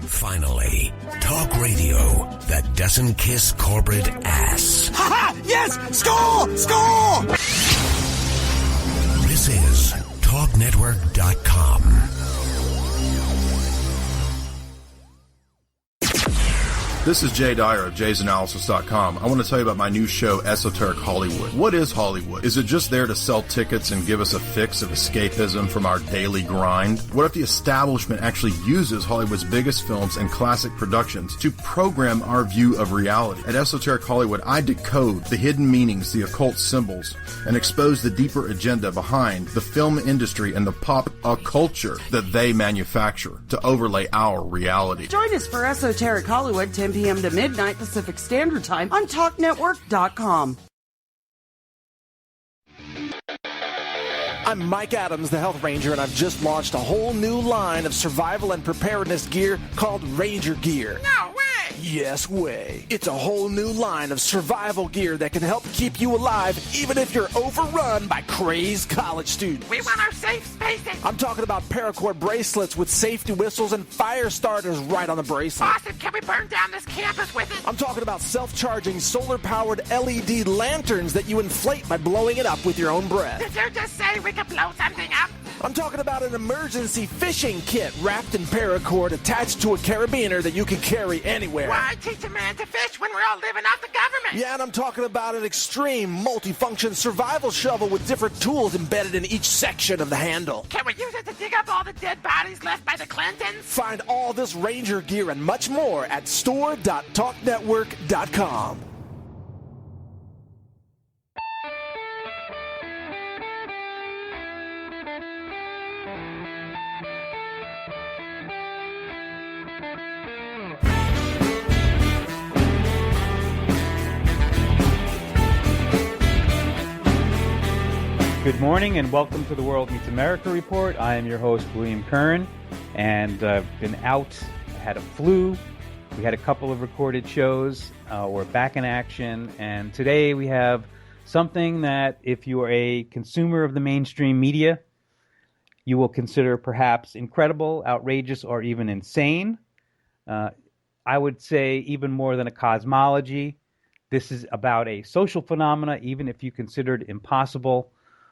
Finally, talk radio that doesn't kiss corporate ass. Ha ha! Yes! Score! Score! This is TalkNetwork.com. This is Jay Dyer of jaysanalysis.com. I want to tell you about my new show, Esoteric Hollywood. What is Hollywood? Is it just there to sell tickets and give us a fix of escapism from our daily grind? What if the establishment actually uses Hollywood's biggest films and classic productions to program our view of reality? At Esoteric Hollywood, I decode the hidden meanings, the occult symbols, and expose the deeper agenda behind the film industry and the pop culture that they manufacture to overlay our reality. Join us for Esoteric Hollywood, 10 p.m. to midnight Pacific Standard Time on TalkNetwork.com. I'm Mike Adams, the Health Ranger, and I've just launched a whole new line of survival and preparedness gear called Ranger Gear. No way! Yes way. It's a whole new line of survival gear that can help keep you alive even if you're overrun by crazed college students. We want our safe spaces! I'm talking about paracord bracelets with safety whistles and fire starters right on the bracelet. Awesome! Can we burn down this campus with it? I'm talking about self-charging, solar-powered LED lanterns that you inflate by blowing it up with your own breath. Did you just say we could blow something up? I'm talking about an emergency fishing kit wrapped in paracord attached to a carabiner that you can carry anywhere. Why teach a man to fish when we're all living off the government? Yeah, and I'm talking about an extreme multifunction survival shovel with different tools embedded in each section of the handle. Can we use it to dig up all the dead bodies left by the Clintons? Find all this Ranger gear and much more at store.talknetwork.com. Good morning and welcome to the World Meets America Report. I am your host, William Kern, and I've been out. I had a flu. We had a couple of recorded shows. We're back in action, and today we have something that if you are a consumer of the mainstream media, you will consider perhaps incredible, outrageous, or even insane. I would say even more than a cosmology. This is about a social phenomena, even if you consider it impossible.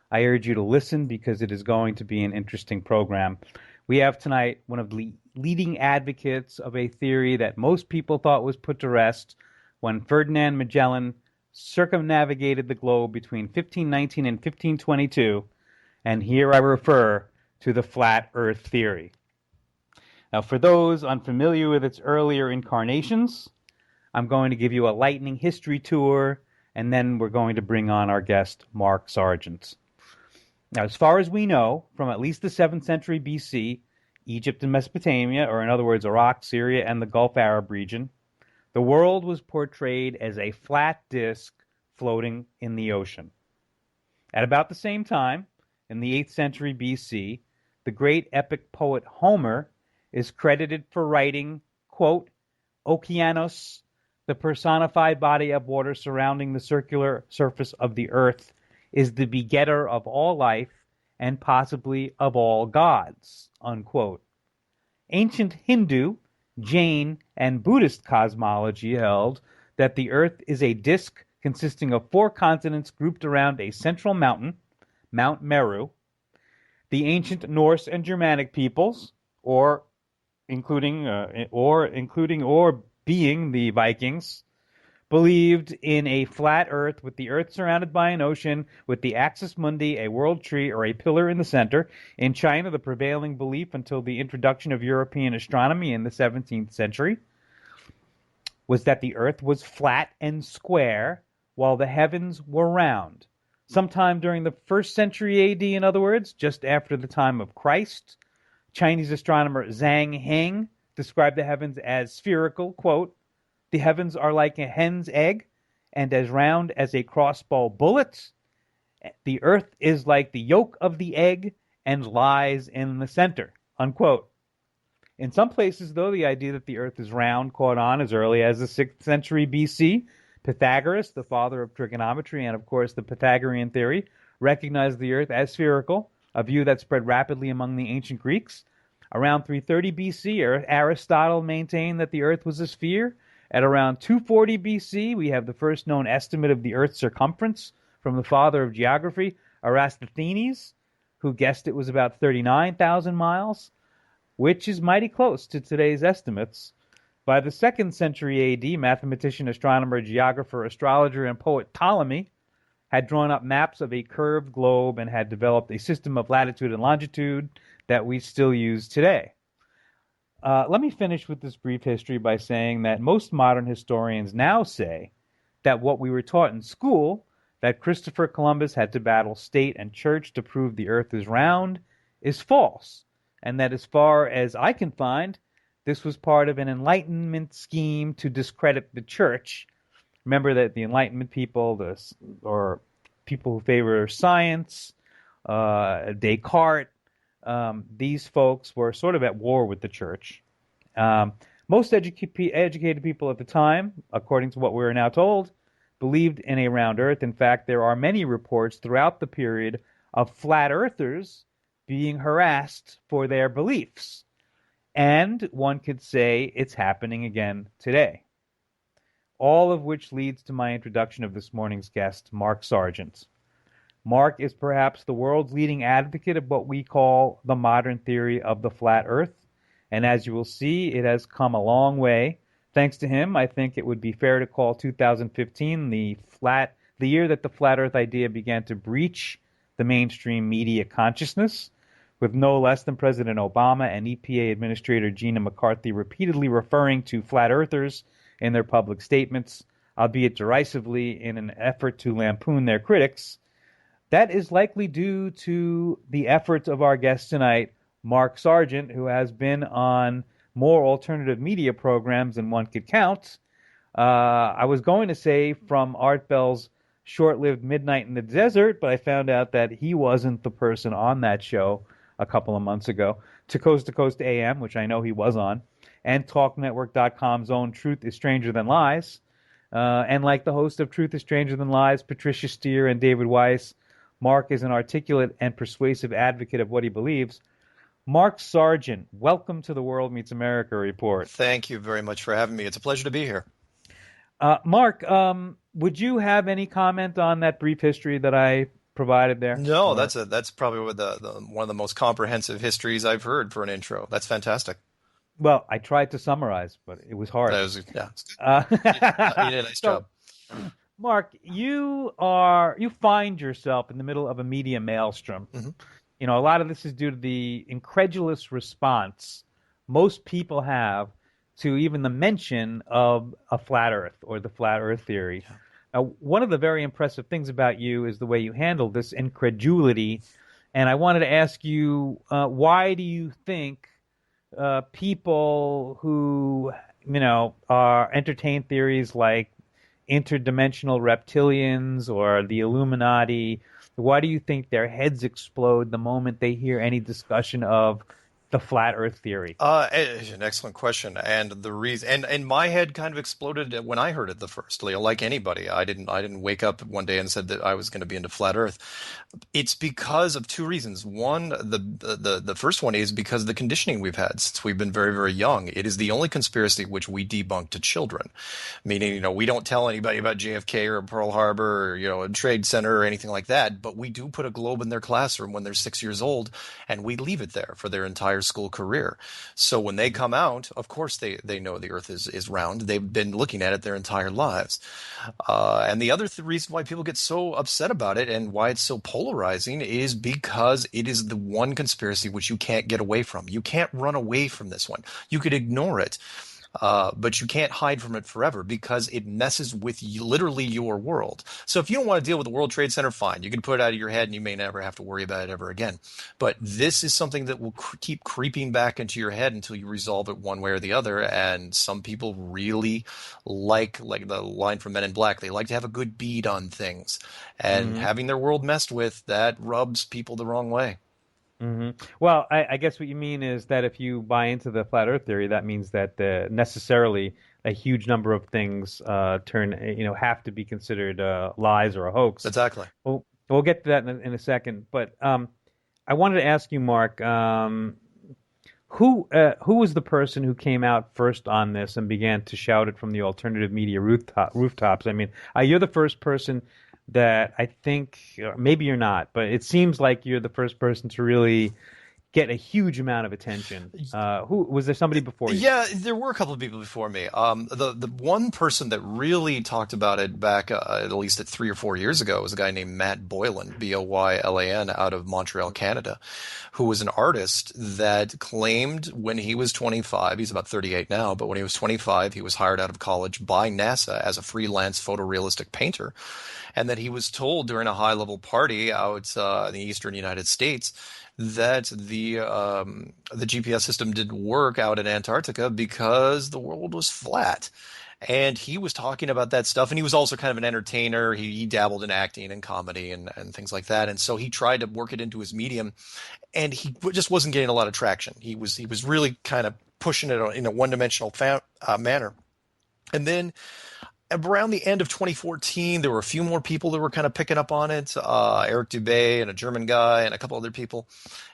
I urge you to listen because it is going to be an interesting program. We have tonight one of the leading advocates of a theory that most people thought was put to rest when Ferdinand Magellan circumnavigated the globe between 1519 and 1522, and here I refer to the flat earth theory. Now, for those unfamiliar with its earlier incarnations, I'm going to give you a lightning history tour, and then we're going to bring on our guest, Mark Sargent. Now, as far as we know, from at least the 7th century BC, Egypt and Mesopotamia, or in other words, Iraq, Syria, and the Gulf Arab region, the world was portrayed as a flat disk floating in the ocean. At about the same time, in the 8th century BC, the great epic poet Homer is credited for writing, quote, Okeanos, the personified body of water surrounding the circular surface of the earth, is the begetter of all life and possibly of all gods, unquote. Ancient Hindu, Jain, and Buddhist cosmology held that the earth is a disk consisting of 4 continents grouped around a central mountain, Mount Meru. The ancient Norse and Germanic peoples, including the Vikings, believed in a flat earth with the earth surrounded by an ocean with the axis mundi, a world tree, or a pillar in the center. In China, the prevailing belief until the introduction of European astronomy in the 17th century was that the earth was flat and square while the heavens were round. Sometime during the 1st century AD, in other words, just after the time of Christ, Chinese astronomer Zhang Heng described the heavens as spherical, quote, the heavens are like a hen's egg and as round as a crossbow bullet. The earth is like the yolk of the egg and lies in the center, unquote. In some places, though, the idea that the earth is round caught on as early as the 6th century BC. Pythagoras, the father of trigonometry and, of course, the Pythagorean theory, recognized the earth as spherical, a view that spread rapidly among the ancient Greeks. Around 330 BC, Aristotle maintained that the Earth was a sphere. At around 240 BC, we have the first known estimate of the Earth's circumference from the father of geography, Eratosthenes, who guessed it was about 39,000 miles, which is mighty close to today's estimates. By the 2nd century AD, mathematician, astronomer, geographer, astrologer, and poet Ptolemy had drawn up maps of a curved globe and had developed a system of latitude and longitude that we still use today. Let me finish with this brief history by saying that most modern historians now say that what we were taught in school, that Christopher Columbus had to battle state and church to prove the earth is round, is false, and that as far as I can find, this was part of an Enlightenment scheme to discredit the church. Remember that the Enlightenment people, or people who favor science, Descartes, these folks were sort of at war with the church. Most educated people at the time, according to what we are now told, believed in a round earth. In fact, there are many reports throughout the period of flat earthers being harassed for their beliefs. And one could say it's happening again today. All of which leads to my introduction of this morning's guest, Mark Sargent. Mark is perhaps the world's leading advocate of what we call the modern theory of the flat earth. And as you will see, it has come a long way. Thanks to him, I think it would be fair to call 2015 the year that the flat earth idea began to breach the mainstream media consciousness, with no less than President Obama and EPA Administrator Gina McCarthy repeatedly referring to flat earthers in their public statements, albeit derisively in an effort to lampoon their critics. That is likely due to the efforts of our guest tonight, Mark Sargent, who has been on more alternative media programs than one could count. I was going to say from Art Bell's short-lived Midnight in the Desert, but I found out that he wasn't the person on that show a couple of months ago. To Coast AM, which I know he was on, and TalkNetwork.com's own Truth is Stranger Than Lies. And like the host of Truth is Stranger Than Lies, Patricia Steer and David Weiss, Mark is an articulate and persuasive advocate of what he believes. Mark Sargent, welcome to the World Meets America Report. Thank you very much for having me. It's a pleasure to be here. Mark, would you have any comment on that brief history that I provided there? No, that's probably one of the most comprehensive histories I've heard for an intro. That's fantastic. Well, I tried to summarize, but it was hard. It's good. You did a nice job. Mark, you find yourself in the middle of a media maelstrom. Mm-hmm. You know, a lot of this is due to the incredulous response most people have to even the mention of a flat Earth or the flat Earth theory. Now, one of the very impressive things about you is the way you handle this incredulity. And I wanted to ask you, why do you think people who, are entertain theories like interdimensional reptilians or the Illuminati, why do you think their heads explode the moment they hear any discussion of the flat Earth theory? An excellent question, and the reason, and my head kind of exploded when I heard it the first. Leo, like anybody, I didn't wake up one day and said that I was going to be into flat Earth. It's because of two reasons. One, the first one is because of the conditioning we've had since we've been very, very young. It is the only conspiracy which we debunk to children, meaning we don't tell anybody about JFK or Pearl Harbor or a Trade Center or anything like that. But we do put a globe in their classroom when they're 6 years old, and we leave it there for their entire school career. So when they come out, of course they know the Earth is round. They've been looking at it their entire lives. And the other reason why people get so upset about it and why it's so polarizing is because it is the one conspiracy which you can't get away from. You can't run away from this one. You could ignore it. But you can't hide from it forever because it messes with literally your world. So if you don't want to deal with the World Trade Center, fine. You can put it out of your head and you may never have to worry about it ever again. But this is something that will keep creeping back into your head until you resolve it one way or the other. And some people really like the line from Men in Black, they like to have a good bead on things. And having their world messed with, that rubs people the wrong way. Mm-hmm. Well, I guess what you mean is that if you buy into the flat Earth theory, that means that necessarily a huge number of things have to be considered lies or a hoax. Exactly. Well, we'll get to that in a second. But I wanted to ask you, Mark, who was the person who came out first on this and began to shout it from the alternative media rooftops? I mean, you're the first person that I think, maybe you're not, but it seems like you're the first person to really get a huge amount of attention. Who was there? Somebody before you? Yeah, there were a couple of people before me. The one person that really talked about it back at least 3 or 4 years ago was a guy named Matt Boylan, Boylan, out of Montreal, Canada, who was an artist that claimed when he was 25, he's about 38 now, but when he was 25, he was hired out of college by NASA as a freelance photorealistic painter, and that he was told during a high-level party out in the eastern United States that the GPS system didn't work out in Antarctica because the world was flat. And he was talking about that stuff, and he was also kind of an entertainer. He dabbled in acting and comedy and things like that. And so he tried to work it into his medium, and he just wasn't getting a lot of traction. He was really kind of pushing it in a one-dimensional manner. And then around the end of 2014, there were a few more people that were kind of picking up on it, Eric Dubé and a German guy and a couple other people.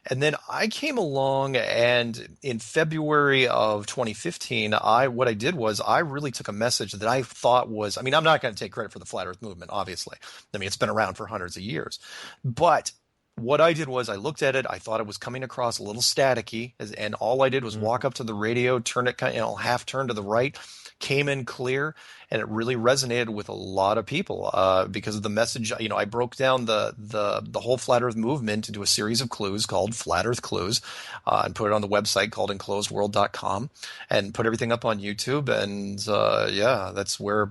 And then I came along, and in February of 2015, what I did was I really took a message that I thought was, I mean, I'm not going to take credit for the Flat Earth movement, obviously. I mean, it's been around for hundreds of years. But what I did was I looked at it. I thought it was coming across a little staticky, and all I did was walk up to the radio, turn it half turn to the right, came in clear, and it really resonated with a lot of people because of the message. I broke down the whole Flat Earth movement into a series of clues called Flat Earth Clues, and put it on the website called enclosedworld.com, and put everything up on YouTube. And that's where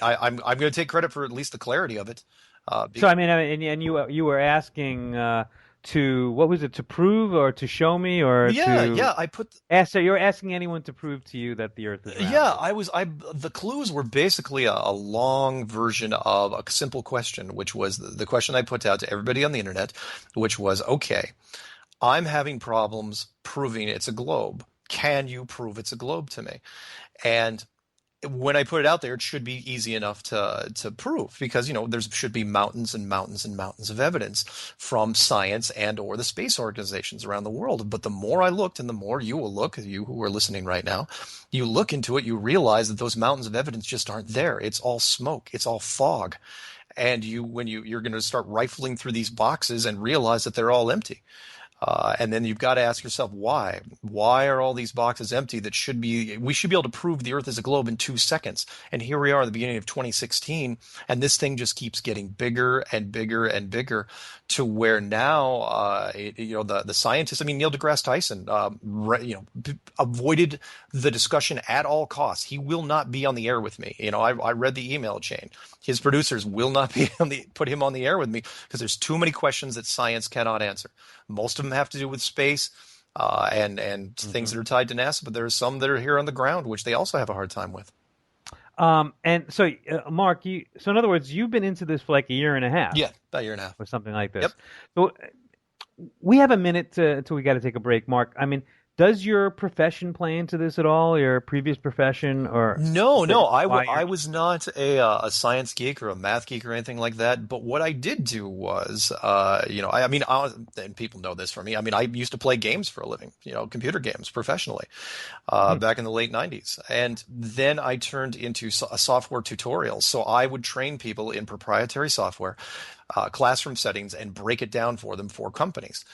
I'm going to take credit for at least the clarity of it. So I mean, and you were asking to prove or to show me or so you're asking anyone to prove to you that the Earth is round. Yeah, the clues were basically a long version of a simple question, which was the question I put out to everybody on the internet, which was, okay, I'm having problems proving it's a globe. Can you prove it's a globe to me? And when I put it out there, it should be easy enough to prove, because there should be mountains and mountains and mountains of evidence from science and or the space organizations around the world. But the more I looked, and the more you will look, you who are listening right now, you look into it, you realize that those mountains of evidence just aren't there. It's all smoke. It's all fog. And when you're going to start rifling through these boxes and realize that they're all empty. And then you've got to ask yourself, why? Why are all these boxes empty we should be able to prove the Earth is a globe in 2 seconds? And here we are at the beginning of 2016, and this thing just keeps getting bigger and bigger and bigger, to where now, the scientists, Neil deGrasse Tyson, avoided the discussion at all costs. He will not be on the air with me. I read the email chain. His producers will not put him on the air with me because there's too many questions that science cannot answer. Most of them have to do with space and things that are tied to NASA, but there are some that are here on the ground, which they also have a hard time with. And so, Mark, so in other words, you've been into this for like a year and a half. Yeah, about a year and a half. Or something like this. Yep. So we have a minute until we got to take a break, Mark. Does your profession play into this at all? Your previous profession, or no? I was not a science geek or a math geek or anything like that. But what I did do was, and people know this from me. I used to play games for a living, computer games professionally, back in the late '90s, and then I turned into a software tutorial. So I would train people in proprietary software. Classroom settings, and break it down for them for companies.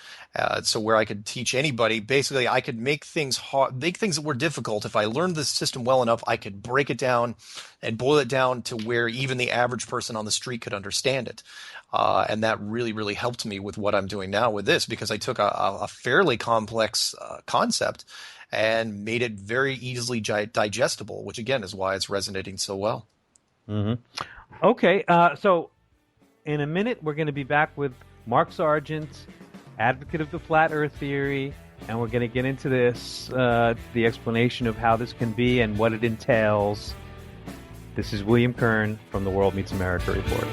So where I could teach anybody, basically I could make things that were difficult. If I learned the system well enough, I could break it down and boil it down to where even the average person on the street could understand it. And that really, really helped me with what I'm doing now with this, because I took a fairly complex concept and made it very easily digestible, which again is why it's resonating so well. Mm-hmm. Okay, so in a minute, we're going to be back with Mark Sargent, advocate of the flat Earth theory, and we're going to get into this, the explanation of how this can be and what it entails. This is William Kern from the World Meets America Report.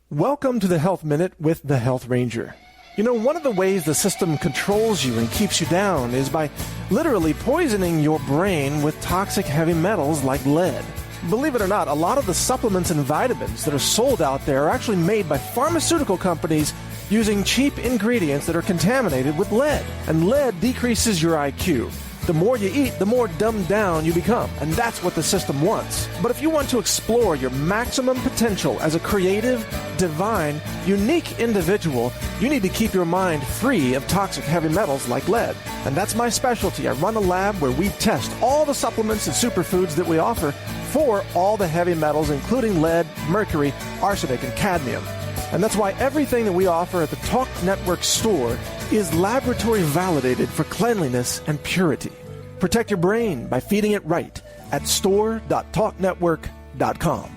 Welcome to the Health Minute with the Health Ranger. One of the ways the system controls you and keeps you down is by literally poisoning your brain with toxic heavy metals like lead. Believe it or not, a lot of the supplements and vitamins that are sold out there are actually made by pharmaceutical companies using cheap ingredients that are contaminated with lead. And lead decreases your IQ. The more you eat, the more dumbed down you become, and that's what the system wants. But if you want to explore your maximum potential as a creative, divine, unique individual, you need to keep your mind free of toxic heavy metals like lead. And that's my specialty. I run a lab where we test all the supplements and superfoods that we offer for all the heavy metals, including lead, mercury, arsenic, and cadmium. And that's why everything that we offer at the Talk Network store is laboratory validated for cleanliness and purity. Protect your brain by feeding it right at store.talknetwork.com.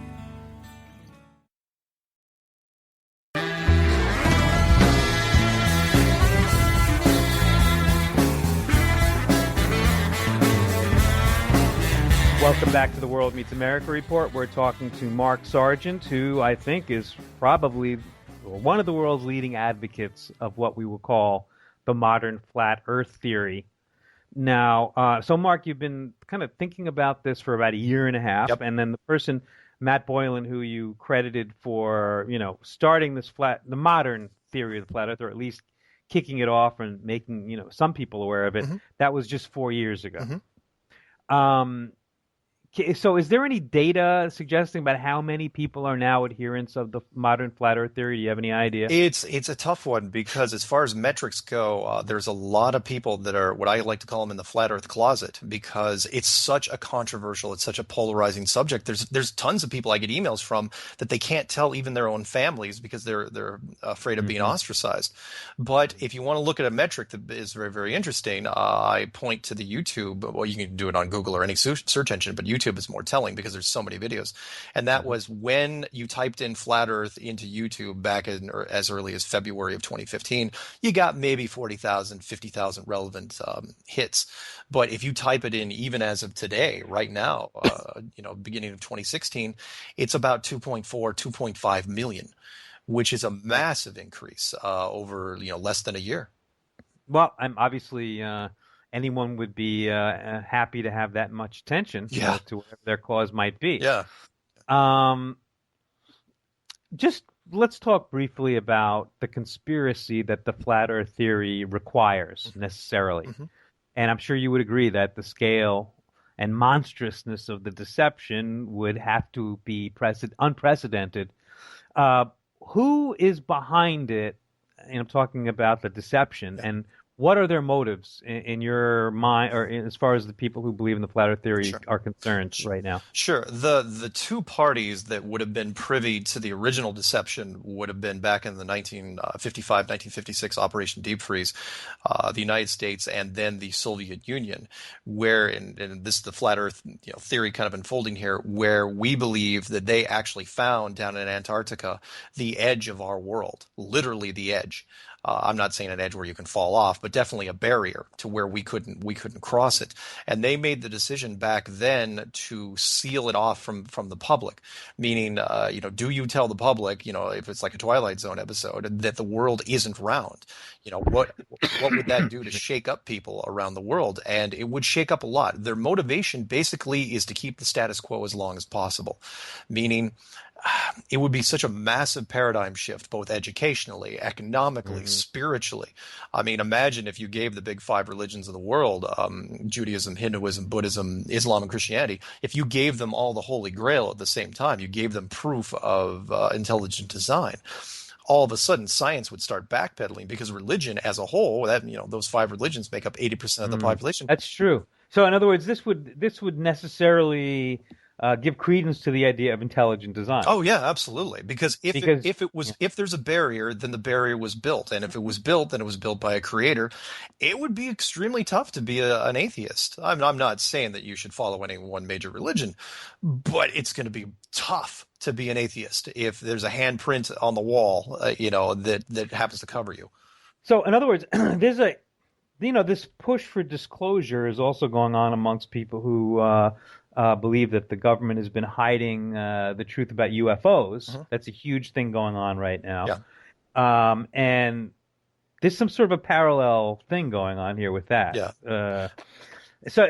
Welcome back to the World Meets America Report. We're talking to Mark Sargent, who I think is probably one of the world's leading advocates of what we will call the modern flat Earth theory. Now, so Mark, you've been kind of thinking about this for about a year and a half, Yep. and then the person, Matt Boylan, who you credited for, starting this the modern theory of the flat Earth, or at least kicking it off and making, some people aware of it, that was just 4 years ago. So is there any data suggesting about how many people are now adherents of the modern flat Earth theory? Do you have any idea? It's a tough one because as far as metrics go, there's a lot of people that are what I like to call them in the flat Earth closet because it's such a controversial, it's such a polarizing subject. There's tons of people I get emails from that they can't tell even their own families because they're afraid of being ostracized. But if you want to look at a metric that is very, very interesting, I point to the YouTube. Well, you can do it on Google or any search engine, but YouTube is more telling because there's so many videos. And that was when you typed in flat Earth into YouTube back in or as early as February of 2015, you got maybe 40,000, 50,000 relevant hits. But if you type it in even as of today, right now, beginning of 2016, it's about 2.4, 2.5 million, which is a massive increase over less than a year. Well, I'm obviously anyone would be happy to have that much attention to whatever their cause might be. Yeah. Just let's talk briefly about the conspiracy that the flat Earth theory requires necessarily. And I'm sure you would agree that the scale and monstrousness of the deception would have to be unprecedented. Who is behind it? And I'm talking about the deception and what are their motives in your mind, or as far as the people who believe in the flat Earth theory are concerned right now? Sure. The two parties that would have been privy to the original deception would have been back in the 1955, 1956 Operation Deep Freeze, the United States, and then the Soviet Union, where, and this is the flat Earth theory kind of unfolding here, where we believe that they actually found down in Antarctica the edge of our world, literally the edge. I'm not saying an edge where you can fall off, but definitely a barrier to where we couldn't cross it. And they made the decision back then to seal it off from the public, meaning, do you tell the public, if it's like a Twilight Zone episode, that the world isn't round? What would that do to shake up people around the world? And it would shake up a lot. Their motivation basically is to keep the status quo as long as possible, meaning it would be such a massive paradigm shift, both educationally, economically, spiritually. I mean, imagine if you gave the big five religions of the world, Judaism, Hinduism, Buddhism, Islam, and Christianity, if you gave them all the Holy Grail at the same time, you gave them proof of intelligent design, all of a sudden science would start backpedaling because religion as a whole, those five religions make up 80% of the population. That's true. So in other words, this would necessarily give credence to the idea of intelligent design. Oh yeah, absolutely. Because if there's a barrier, then the barrier was built, and if it was built, then it was built by a creator. It would be extremely tough to be an atheist. I'm not saying that you should follow any one major religion, but it's going to be tough to be an atheist if there's a handprint on the wall, that happens to cover you. So in other words, there's this push for disclosure is also going on amongst people who believe that the government has been hiding the truth about UFOs. That's a huge thing going on right now. Yeah. And there's some sort of a parallel thing going on here with that. Yeah. So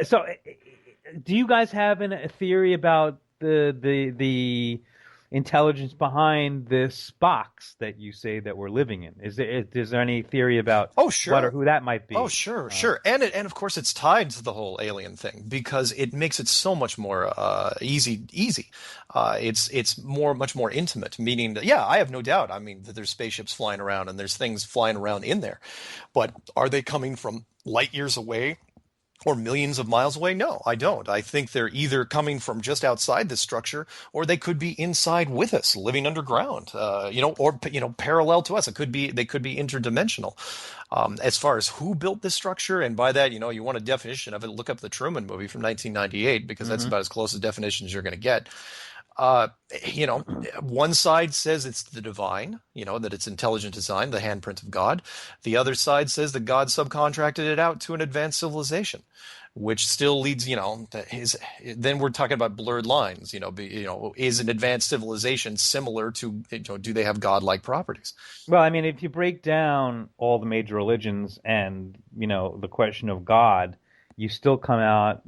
do you guys have a theory about the intelligence behind this box that you say that we're living in? Is there any theory about what or who that might be? Oh, sure. And of course it's tied to the whole alien thing because it makes it so much more easy. It's much more intimate, meaning that, I have no doubt. I mean, that there's spaceships flying around and there's things flying around in there. But are they coming from light years away or millions of miles away? No, I don't. I think they're either coming from just outside this structure, or they could be inside with us, living underground, or parallel to us. They could be interdimensional. As far as who built this structure, and by that, you want a definition of it, look up the Truman movie from 1998, because that's about as close a definition as you're going to get. One side says it's the divine, that it's intelligent design, the handprint of God. The other side says that God subcontracted it out to an advanced civilization, which still leads, then we're talking about blurred lines, is an advanced civilization similar to, do they have God-like properties? Well, I mean, if you break down all the major religions and, the question of God, you still come out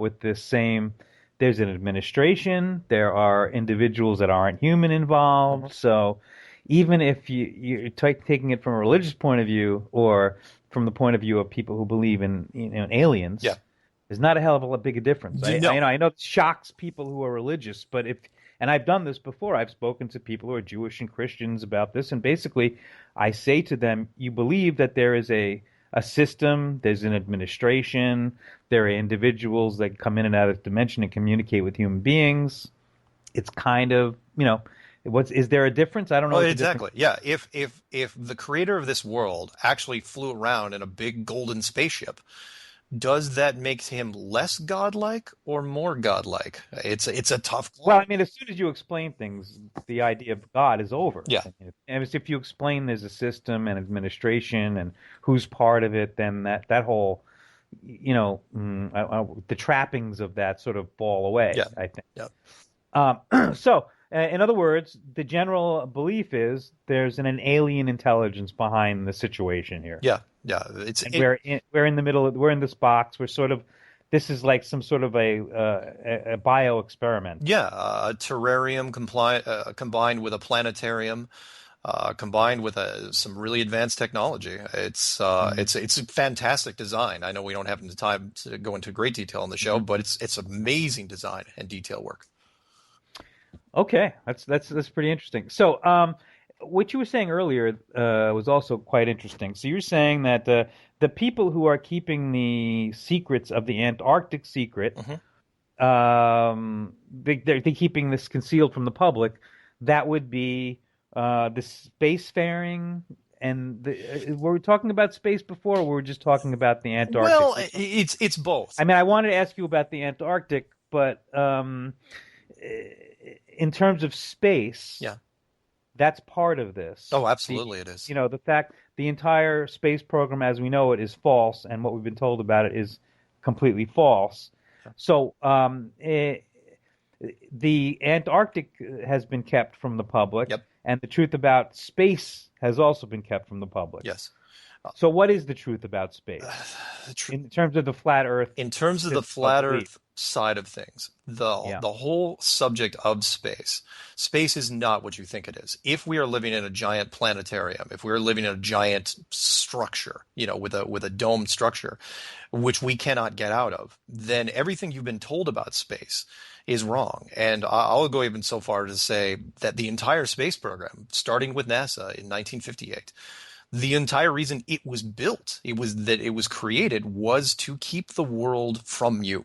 with this same. There's an administration. There are individuals that aren't human involved. So even if you're taking it from a religious point of view or from the point of view of people who believe in aliens, there's not a hell of a big a difference. I know it shocks people who are religious, but and I've done this before. I've spoken to people who are Jewish and Christians about this, and basically I say to them, you believe that there is a system, there's an administration, there are individuals that come in and out of this dimension and communicate with human beings. It's kind of, is there a difference? I don't know. Oh, exactly. Yeah. If the creator of this world actually flew around in a big golden spaceship, does that make him less godlike or more godlike? It's a tough call. Well, I mean, as soon as you explain things, the idea of God is over. Yeah. And if you explain there's a system and administration and who's part of it, then that whole, the trappings of that sort of fall away, I think. Yeah. So, in other words, the general belief is there's an alien intelligence behind the situation here. Yeah. We're in the middle. We're in this box. This is like some sort of a bio experiment. Yeah, a terrarium combined with a planetarium, combined with some really advanced technology. It's a fantastic design. I know we don't have the time to go into great detail on the show, but it's amazing design and detail work. Okay, that's pretty interesting. So, what you were saying earlier was also quite interesting. So you're saying that the people who are keeping the secrets of the Antarctic secret, they're keeping this concealed from the public. That would be the spacefaring. And were we talking about space before, or were we just talking about the Antarctic? Well, it's both. I mean, I wanted to ask you about the Antarctic, but in terms of space, that's part of this. Oh, absolutely it is. The fact the entire space program as we know it is false, and what we've been told about it is completely false. So the Antarctic has been kept from the public, and the truth about space has also been kept from the public. Yes. So what is the truth about space in terms of the flat Earth? In terms of the flat Earth side of things, the whole subject of space is not what you think it is. If we are living in a giant planetarium, if we are living in a giant structure, with a domed structure, which we cannot get out of, then everything you've been told about space is wrong. And I'll go even so far to say that the entire space program, starting with NASA in 1958, the entire reason it was built, it was created, was to keep the world from you.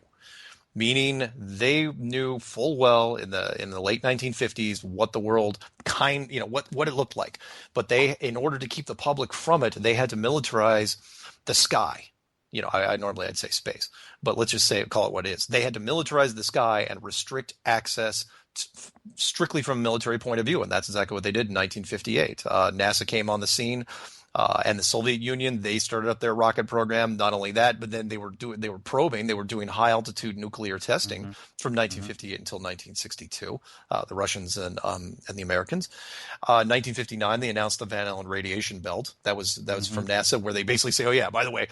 Meaning they knew full well in the late 1950s what the world what it looked like. But in order to keep the public from it, they had to militarize the sky. Normally I'd say space, but let's just call it what it is. They had to militarize the sky and restrict access strictly from a military point of view, and that's exactly what they did in 1958. NASA came on the scene. And the Soviet Union, they started up their rocket program. Not only that, but then they were doing high altitude nuclear testing from 1958 until 1962. The Russians and the Americans. 1959, they announced the Van Allen radiation belt. That was from NASA, where they basically say, oh yeah, by the way,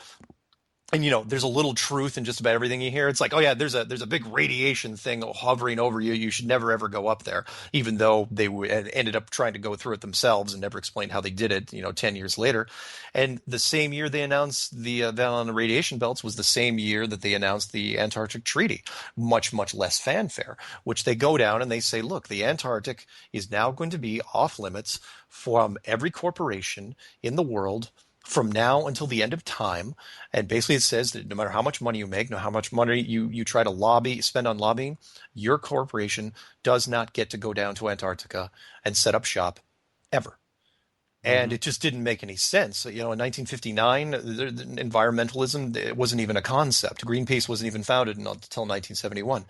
And, you know, there's a little truth in just about everything you hear. It's like, oh, yeah, there's a big radiation thing hovering over you. You should never, ever go up there, even though they ended up trying to go through it themselves and never explained how they did it, 10 years later. And the same year they announced the ban on the radiation belts was the same year that they announced the Antarctic Treaty. Much, much less fanfare, which they go down and they say, look, the Antarctic is now going to be off limits from every corporation in the world from now until the end of time. And basically it says that no matter how much money you make, no matter how much money you try to spend on lobbying, your corporation does not get to go down to Antarctica and set up shop ever. And it just didn't make any sense. In 1959, environmentalism, it wasn't even a concept. Greenpeace wasn't even founded until 1971.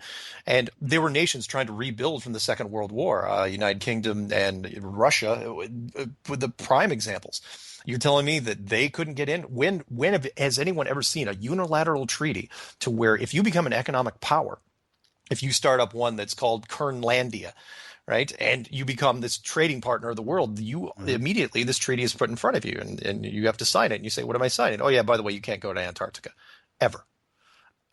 And there were nations trying to rebuild from the Second World War. United Kingdom and Russia were the prime examples. You're telling me that they couldn't get in? When has anyone ever seen a unilateral treaty to where if you become an economic power, if you start up one that's called Kernlandia, right, and you become this trading partner of the world, you immediately, this treaty is put in front of you and you have to sign it. And you say, what am I signing? Oh, yeah, by the way, you can't go to Antarctica ever.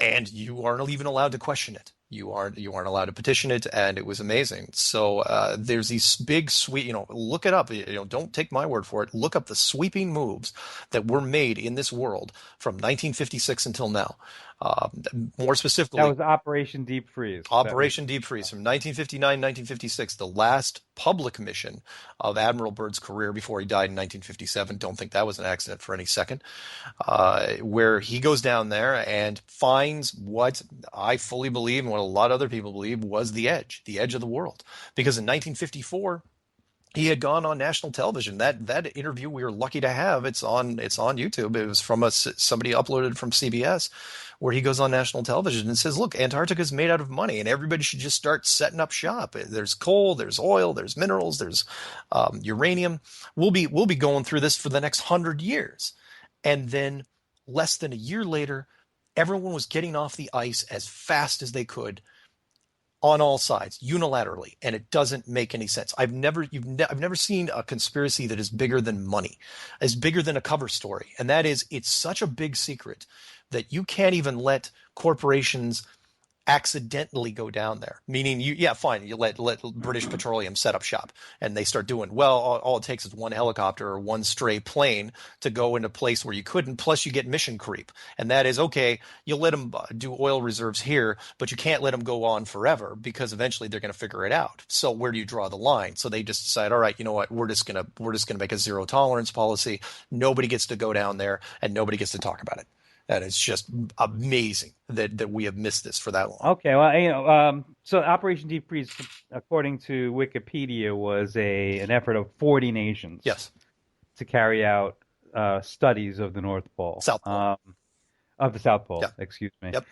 And you aren't even allowed to question it. You aren't allowed to petition it, and it was amazing. So there's these big, sweet, look it up. Don't take my word for it. Look up the sweeping moves that were made in this world from 1956 until now. More specifically, that was Operation Deep Freeze. Operation Deep Freeze from 1959, 1956, the last public mission of Admiral Byrd's career before he died in 1957. Don't think that was an accident for any second. Where he goes down there and finds what I fully believe and what a lot of other people believe was the edge of the world. Because in 1954, he had gone on national television. That interview we were lucky to have. It's on YouTube. It was from somebody uploaded from CBS, where he goes on national television and says, "Look, Antarctica is made out of money, and everybody should just start setting up shop. There's coal, there's oil, there's minerals, there's uranium. We'll be going through this for the next 100 years." And then less than a year later, everyone was getting off the ice as fast as they could, on all sides, unilaterally, and it doesn't make any sense. I've never seen a conspiracy that is bigger than money, is bigger than a cover story, and that is, it's such a big secret that you can't even let corporations accidentally go down there. Meaning, you let British Petroleum set up shop, and they start doing well. All it takes is one helicopter or one stray plane to go into a place where you couldn't. Plus, you get mission creep, and that is okay. You let them do oil reserves here, but you can't let them go on forever because eventually they're going to figure it out. So where do you draw the line? So they just decide, all right, you know what? We're just gonna make a zero tolerance policy. Nobody gets to go down there, and nobody gets to talk about it. And it's just amazing that we have missed this for that long. Okay, well, so Operation Deep Freeze, according to Wikipedia, was an effort of 40 nations. Yes. To carry out studies of the North Pole. South Pole. Of the South Pole, Yep. Excuse me. Yep.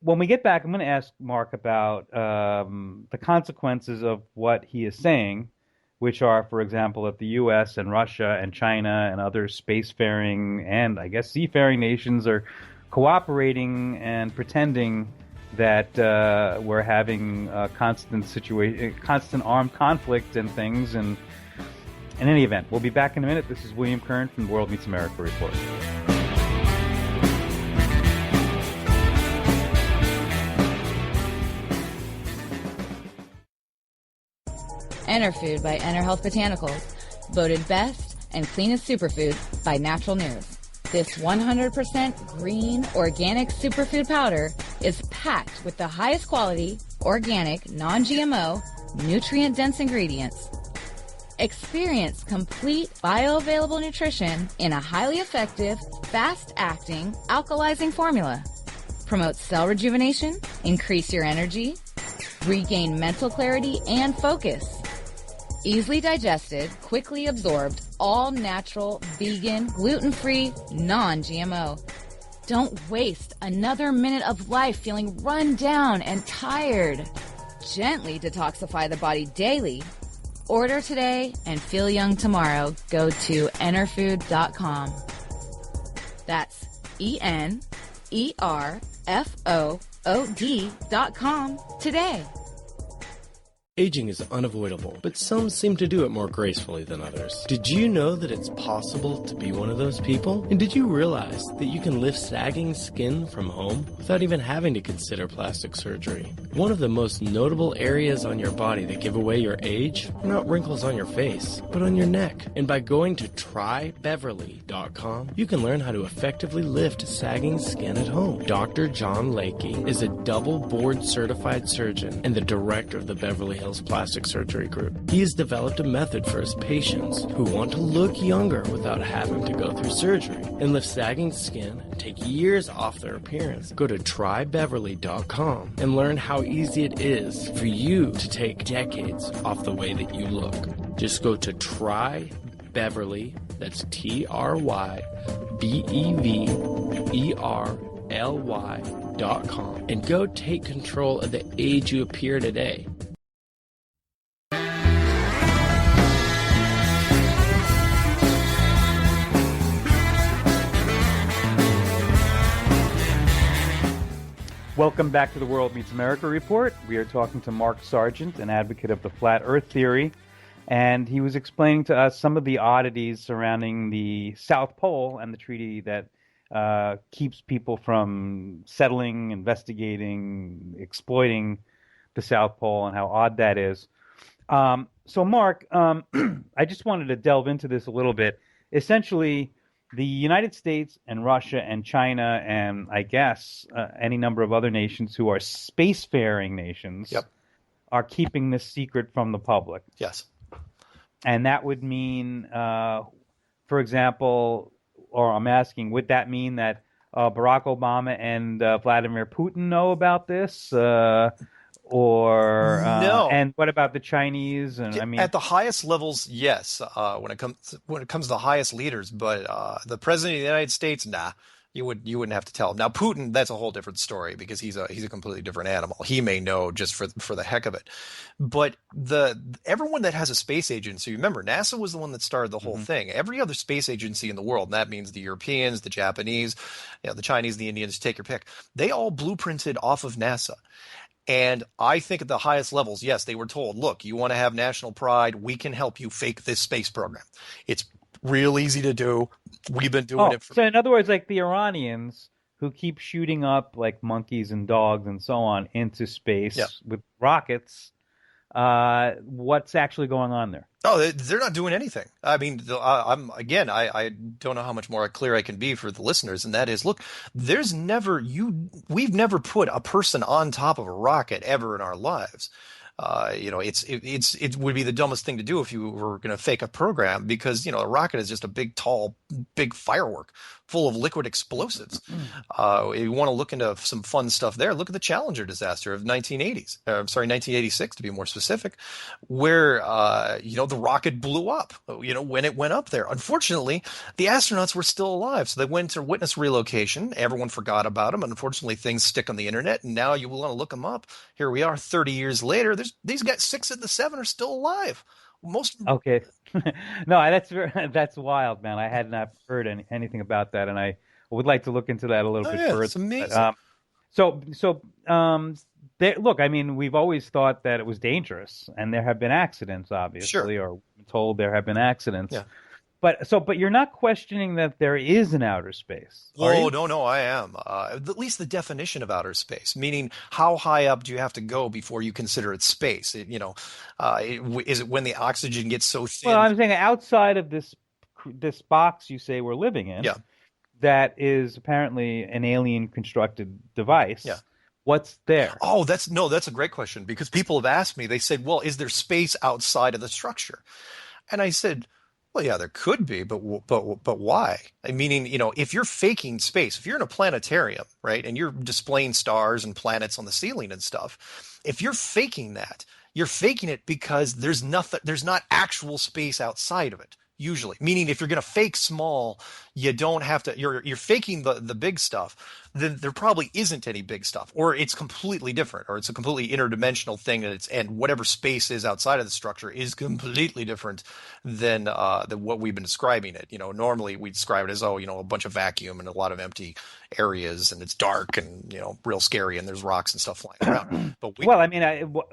When we get back, I'm going to ask Mark about the consequences of what he is saying, which are, for example, that the U.S. and Russia and China and other spacefaring and, I guess, seafaring nations are cooperating and pretending that we're having constant armed conflict and things. And in any event, we'll be back in a minute. This is William Kern from the World Meets America Report. Enerfood by Enerhealth Botanicals, voted best and cleanest superfood by Natural News. This 100% green, organic superfood powder is packed with the highest quality, organic, non-GMO, nutrient-dense ingredients. Experience complete bioavailable nutrition in a highly effective, fast-acting, alkalizing formula. Promotes cell rejuvenation, increase your energy, regain mental clarity and focus. Easily digested, quickly absorbed, all natural, vegan, gluten-free, non-GMO. Don't waste another minute of life feeling run down and tired. Gently detoxify the body daily. Order today and feel young tomorrow. Go to enerfood.com. That's ENERFOOD.com today. Aging is unavoidable, but some seem to do it more gracefully than others. Did you know that it's possible to be one of those people? And did you realize that you can lift sagging skin from home without even having to consider plastic surgery? One of the most notable areas on your body that give away your age are not wrinkles on your face, but on your neck. And by going to trybeverly.com, you can learn how to effectively lift sagging skin at home. Dr. John Lakey is a double board certified surgeon and the director of the Beverly Hills Plastic Surgery Group. He has developed a method for his patients who want to look younger without having to go through surgery and lift sagging skin and take years off their appearance. Go to trybeverly.com and learn how easy it is for you to take decades off the way that you look. Just go to trybeverly, that's trybeverly.com, and go take control of the age you appear today. Welcome back to the World Meets America report. We are talking to Mark Sargent, an advocate of the flat earth theory, and he was explaining to us some of the oddities surrounding the South Pole and the treaty that keeps people from settling, investigating, exploiting the South Pole and how odd that is. So Mark, I just wanted to delve into this a little bit. Essentially, the United States and Russia and China and I guess any number of other nations who are spacefaring nations are keeping this secret from the public. Yes. And that would mean, for example, or I'm asking, would that mean that Barack Obama and Vladimir Putin know about this? Or no. And what about the Chinese? And I mean, at the highest levels, yes. When it comes to the highest leaders, but the president of the United States, nah, you wouldn't have to tell him. Now Putin, that's a whole different story because he's a completely different animal. He may know just for the heck of it, but everyone that has a space agency, remember NASA was the one that started the whole thing. Every other space agency in the world, and that means the Europeans, the Japanese, the Chinese, the Indians, take your pick. They all blueprinted off of NASA. And I think at the highest levels, yes, they were told, look, you want to have national pride, we can help you fake this space program. It's real easy to do. We've been doing it. So in other words, like the Iranians who keep shooting up like monkeys and dogs and so on into space with rockets, what's actually going on there? Oh, they're not doing anything. I mean, I don't know how much more clear I can be for the listeners, and that is, look, we've never put a person on top of a rocket ever in our lives. It would be the dumbest thing to do if you were going to fake a program because, a rocket is just a big firework full of liquid explosives. If you want to look into some fun stuff there, look at the Challenger disaster of 1986 to be more specific, where, the rocket blew up, when it went up there. Unfortunately, the astronauts were still alive. So they went to witness relocation. Everyone forgot about them. Unfortunately, things stick on the internet, and now you want to look them up. Here we are 30 years later. These guys, 6 of the 7 are still alive. Okay. No, that's wild, man. I had not heard anything about that, and I would like to look into that a little bit further. It's amazing. Look, I mean, we've always thought that it was dangerous, and there have been accidents, obviously, or we're told there have been accidents. Yeah. But you're not questioning that there is an outer space. Oh, no, I am. At least the definition of outer space, meaning how high up do you have to go before you consider it space? Is it when the oxygen gets so thin? Well, I'm saying outside of this box you say we're living in, that is apparently an alien constructed device. Yeah. What's there? Oh, that's a great question because people have asked me. They said, well, is there space outside of the structure? And I said, well, yeah, there could be, but why? Meaning, if you're faking space, if you're in a planetarium, right, and you're displaying stars and planets on the ceiling and stuff, if you're faking that, you're faking it because there's not actual space outside of it. Usually, meaning if you're going to fake small, you don't have to. You're faking the big stuff. Then there probably isn't any big stuff, or it's completely different, or it's a completely interdimensional thing, and whatever space is outside of the structure is completely different than what we've been describing it. Normally we describe it as a bunch of vacuum and a lot of empty areas, and it's dark and real scary, and there's rocks and stuff flying around. But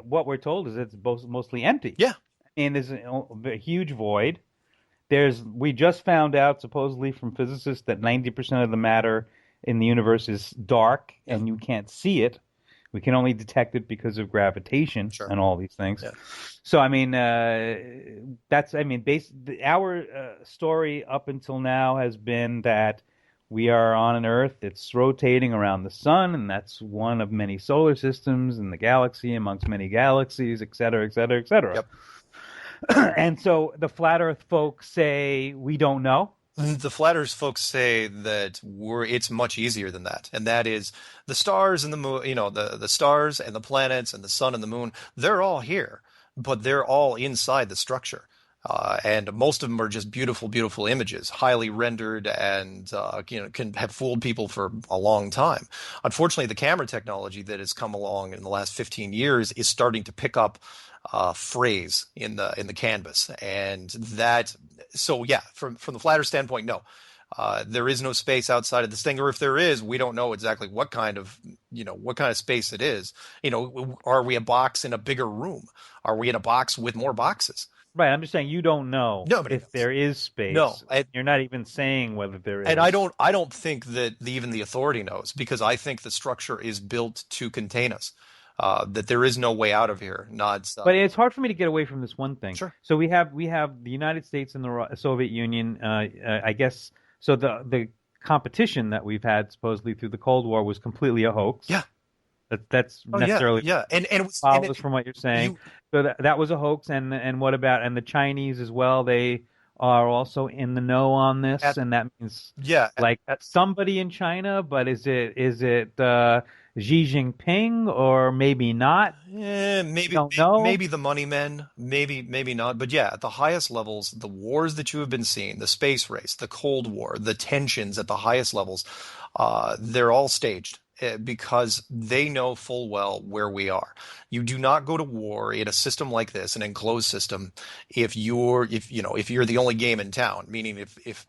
what we're told is it's mostly empty. Yeah, and there's a huge void. We just found out supposedly from physicists that 90% of the matter in the universe is dark and you can't see it. We can only detect it because of gravitation and all these things. Yeah. So our story up until now has been that we are on an Earth. It's rotating around the sun, and that's one of many solar systems in the galaxy, amongst many galaxies, et cetera, et cetera, et cetera. Yep. And so the flat Earth folks say we don't know. The flat Earth folks say that it's much easier than that, and that is the stars and the moon. The stars and the planets and the sun and the moon. They're all here, but they're all inside the structure, and most of them are just beautiful, beautiful images, highly rendered, and can have fooled people for a long time. Unfortunately, the camera technology that has come along in the last 15 years is starting to pick up phrase in the canvas, and that. So yeah, from the flat Earth standpoint, no, there is no space outside of this thing, or if there is, we don't know exactly what kind of space it is. Are we a box in a bigger room? Are we in a box with more boxes? Right. I'm just saying you don't know if there is space. No, you're not even saying whether there is. And I don't think that even the authority knows, because I think the structure is built to contain us. That there is no way out of here. But it's hard for me to get away from this one thing. Sure. So we have the United States and the Soviet Union. I guess so. The competition that we've had supposedly through the Cold War was completely a hoax. Yeah. That's necessarily yeah. And it follows from what you're saying. So that was a hoax. And what about the Chinese as well? They are also in the know on this, and that means somebody in China. But is it Xi Jinping, or maybe not? Maybe the money men, maybe not. But yeah, at the highest levels, the wars that you have been seeing, the space race, the Cold War, the tensions at the highest levels, they're all staged. Because they know full well where we are. You do not go to war in a system like this, an enclosed system, if you're the only game in town. Meaning, if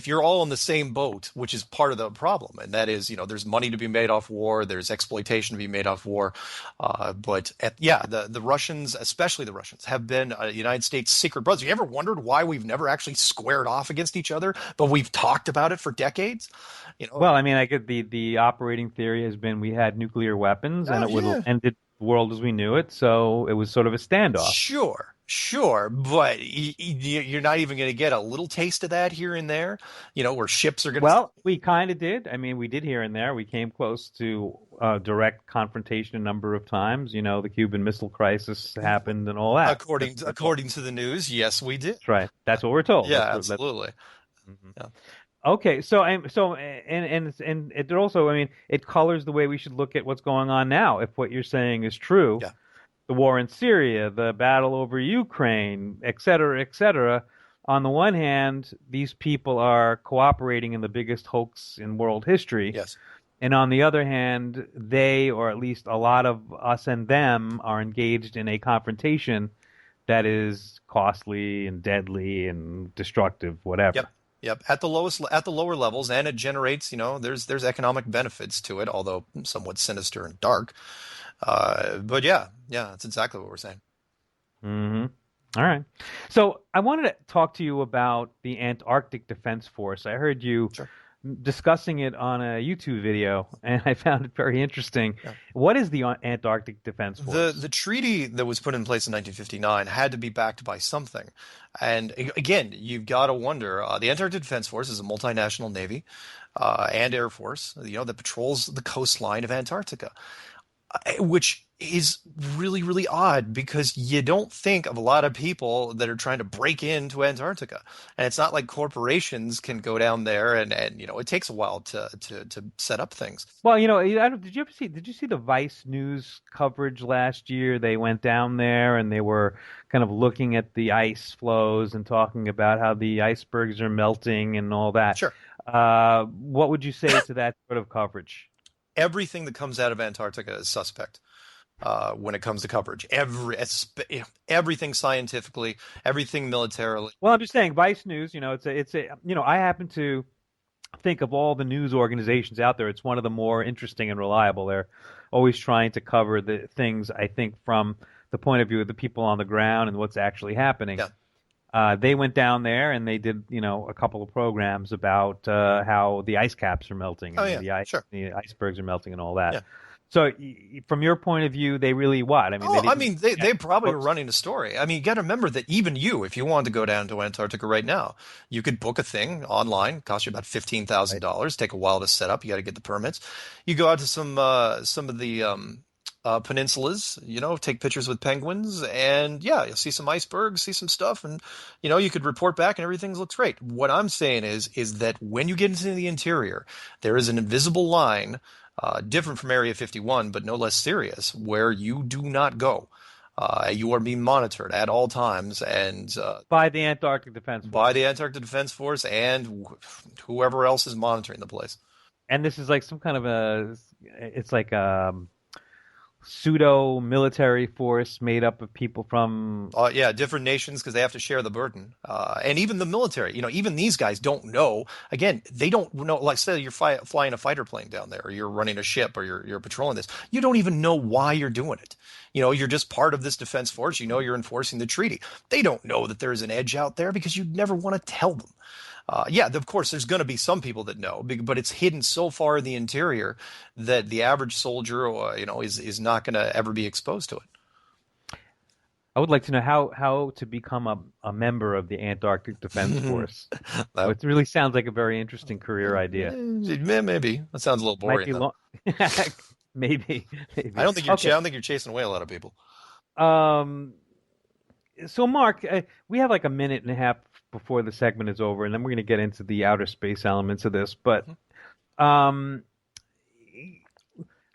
you're all in the same boat, which is part of the problem, and that is, there's money to be made off war, there's exploitation to be made off war. The Russians, especially the Russians, have been United States secret brothers. You ever wondered why we've never actually squared off against each other, but we've talked about it for decades? Well, I get the operating theory has been we had nuclear weapons and it would have ended the world as we knew it, so it was sort of a standoff. Sure, but you're not even going to get a little taste of that here and there, where ships are going to... Well, we kind of did. We did here and there. We came close to direct confrontation a number of times. The Cuban Missile Crisis happened and all that. According to the news, yes, we did. That's right. That's what we're told. Yeah, absolutely. Yeah. Okay, so and it also, it colors the way we should look at what's going on now. If what you're saying is true, the war in Syria, the battle over Ukraine, et cetera, on the one hand, these people are cooperating in the biggest hoax in world history. Yes. And on the other hand, they, or at least a lot of us and them, are engaged in a confrontation that is costly and deadly and destructive, whatever. Yep. At the lower levels, and it generates, there's economic benefits to it, although somewhat sinister and dark. But yeah, that's exactly what we're saying. Mm-hmm. All right. So I wanted to talk to you about the Antarctic Defense Force. I heard you discussing it on a YouTube video, and I found it very interesting. Yeah. What is the Antarctic Defense Force? The treaty that was put in place in 1959 had to be backed by something. And again, you've got to wonder, the Antarctic Defense Force is a multinational navy and air force, that patrols the coastline of Antarctica, which is really, really odd because you don't think of a lot of people that are trying to break into Antarctica. And it's not like corporations can go down there and it takes a while to set up things. Well, did you see the Vice News coverage last year? They went down there and they were kind of looking at the ice flows and talking about how the icebergs are melting and all that. Sure. What would you say to that sort of coverage? Everything that comes out of Antarctica is suspect. When it comes to coverage, everything scientifically, everything militarily. Well, I'm just saying, Vice News. I happen to think of all the news organizations out there, it's one of the more interesting and reliable. They're always trying to cover the things, I think, from the point of view of the people on the ground and what's actually happening. Yeah. They went down there and they did, a couple of programs about how the ice caps are melting and the icebergs are melting and all that. Yeah. So, from your point of view, they really what? They probably were running a story. I mean, you got to remember that even if you wanted to go down to Antarctica right now, you could book a thing online. Cost you about $15,000. Take a while to set up. You got to get the permits. You go out to some of the peninsulas. Take pictures with penguins, and you'll see some icebergs, see some stuff, and you could report back, and everything looks great. What I'm saying is that when you get into the interior, there is an invisible line. Different from Area 51, but no less serious, where you do not go. You are being monitored at all times, and by the Antarctic Defense Force. By the Antarctic Defense Force and whoever else is monitoring the place. And this is like some kind of it's like a pseudo-military force made up of people from... different nations, because they have to share the burden. And even the military, even these guys don't know. Again, they don't know, like say you're flying a fighter plane down there, or you're running a ship, or you're patrolling this. You don't even know why you're doing it. You're just part of this defense force. You're enforcing the treaty. They don't know that there's an edge out there because you'd never want to tell them. Of course, there's going to be some people that know, but it's hidden so far in the interior that the average soldier, is not going to ever be exposed to it. I would like to know how to become a member of the Antarctic Defense Force. It really sounds like a very interesting career idea. Maybe that sounds a little boring. Maybe. I don't think you're chasing away a lot of people. So, Mark, we have like a minute and a half before the segment is over, and then we're going to get into the outer space elements of this. But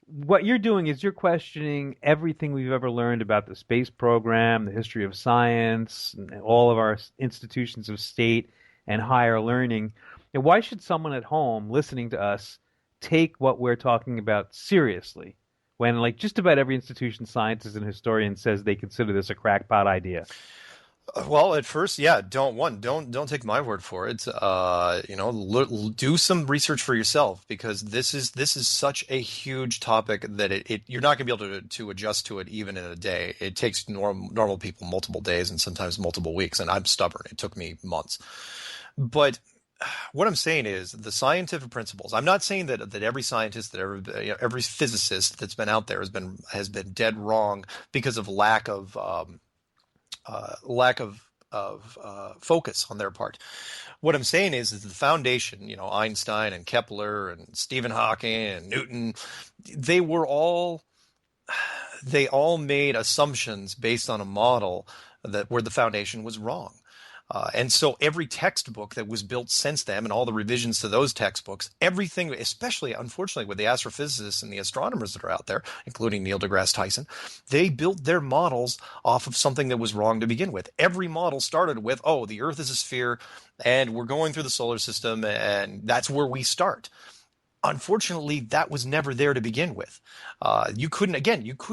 what you're doing is you're questioning everything we've ever learned about the space program, the history of science, and all of our institutions of state and higher learning. And why should someone at home listening to us take what we're talking about seriously when, like, just about every institution, scientist and historian says they consider this a crackpot idea? Well, at first, don't take my word for it. Do some research for yourself, because this is such a huge topic that you're not going to be able to adjust to it even in a day. It takes normal people multiple days and sometimes multiple weeks, and I'm stubborn. It took me months. But what I'm saying is the scientific principles. I'm not saying that every scientist, that every physicist that's been out there has been dead wrong because of lack of focus on their part. What I'm saying is the foundation, Einstein and Kepler and Stephen Hawking and Newton, they all made assumptions based on a model where the foundation was wrong. And so every textbook that was built since then, and all the revisions to those textbooks, everything, especially, unfortunately, with the astrophysicists and the astronomers that are out there, including Neil deGrasse Tyson, they built their models off of something that was wrong to begin with. Every model started with, the Earth is a sphere, and we're going through the solar system, and that's where we start. Unfortunately, that was never there to begin with. You could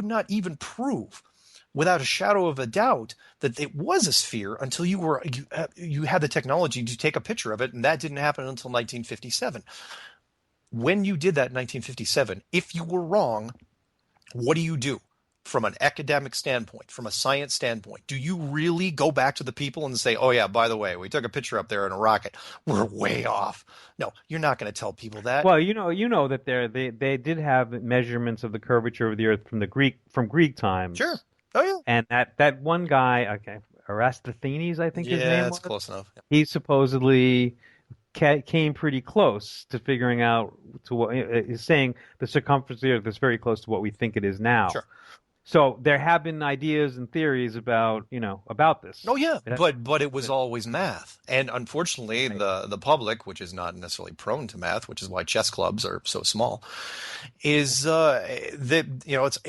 not even prove without a shadow of a doubt that it was a sphere until you had the technology to take a picture of it, and that didn't happen until 1957. When you did that in 1957, if you were wrong, what do you do from an academic standpoint, from a science standpoint? Do you really go back to the people and say, by the way, we took a picture up there in a rocket, we're way off? No, you're not going to tell people that. Well, you know that they did have measurements of the curvature of the Earth from Greek times. Sure. Oh, yeah. And that one guy, Eratosthenes, I think his name was. Yeah, that's close enough. He supposedly came pretty close to figuring out to what he's saying the circumference of the Earth is very close to what we think it is now. Sure. So there have been ideas and theories about this. Oh yeah, but it was always math, and unfortunately, the public, which is not necessarily prone to math, which is why chess clubs are so small, is that it's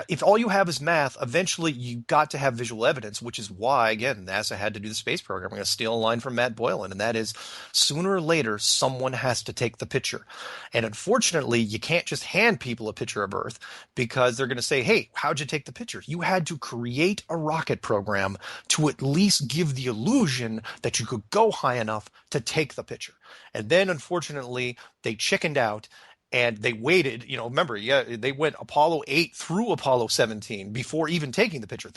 if all you have is math, eventually you got to have visual evidence, which is why again NASA had to do the space program. I'm going to steal a line from Matt Boylan, and that is, sooner or later someone has to take the picture, and unfortunately, you can't just hand people a picture of Earth because they're going to say, "Hey, how'd you take the picture?" You had to create a rocket program to at least give the illusion that you could go high enough to take the picture. And then, unfortunately, they chickened out and they waited. Remember, they went Apollo 8 through Apollo 17 before even taking the picture.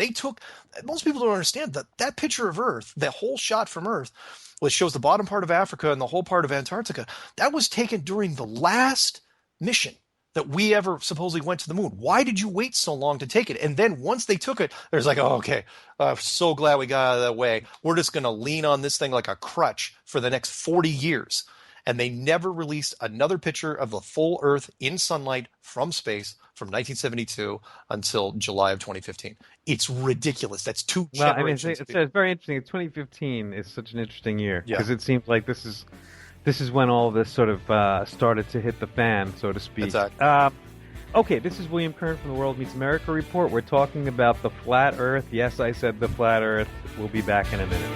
Most people don't understand that picture of Earth, the whole shot from Earth, which shows the bottom part of Africa and the whole part of Antarctica, that was taken during the last mission that we ever supposedly went to the moon. Why did you wait so long to take it? And then once they took it, there's like, oh, okay, I'm so glad we got out of that way. We're just going to lean on this thing like a crutch for the next 40 years. And they never released another picture of the full Earth in sunlight from space from 1972 until July of 2015. It's ridiculous. That's two generations. It's very interesting. 2015 is such an interesting year because Yeah. it seems like this is when all this sort of started to hit the fan, so to speak. Exactly. Okay, this is William Kern from the World Meets America Report. We're talking about the flat Earth. Yes, I said the flat Earth. We'll be back in a minute.